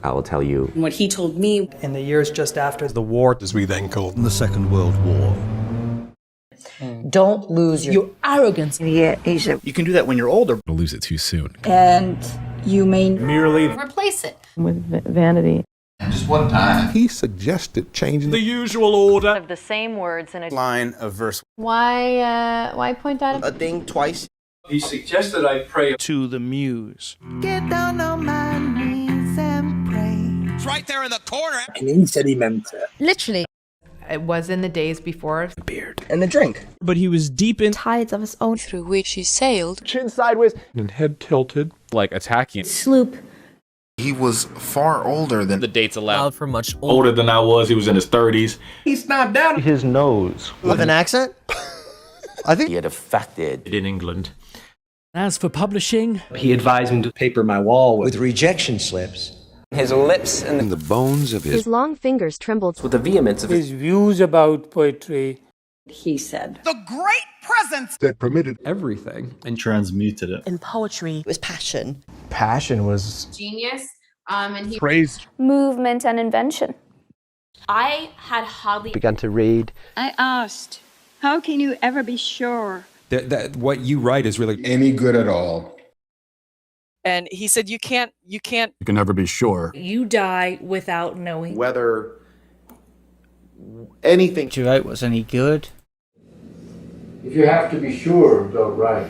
I will tell you. What he told me in the years just after the war, as we then called the Second World War. Don't lose your arrogance. Yeah, you can do that when you're older. Don't lose it too soon. And you may merely replace it with vanity. And just one time, he suggested changing the usual order of the same words in a line of verse. Why point at a thing twice? He suggested I pray to the muse. Get down on my knees and pray. It's right there in the corner. And he said he meant it. Literally. It was in the days before. The beard. And the drink. But he was deep in tides of his own through which he sailed. Chin sideways and head tilted. Like attacking. Sloop. He was far older than the dates allowed for much older than I was. He was in his 30s. He snapped down his nose. With an accent? I think he had affected in England. As for publishing, he advised me to paper my wall with rejection slips. his lips and the bones of his long fingers trembled with the vehemence of his views about poetry. he said. The great presence that permitted everything and transmuted it. In poetry was passion. Passion was genius. And he praised movement and invention. I had hardly begun to read. I asked, how can you ever be sure that what you write is really any good at all? And he said, you can never be sure. You die without knowing whether anything you wrote was any good. If you have to be sure, don't write.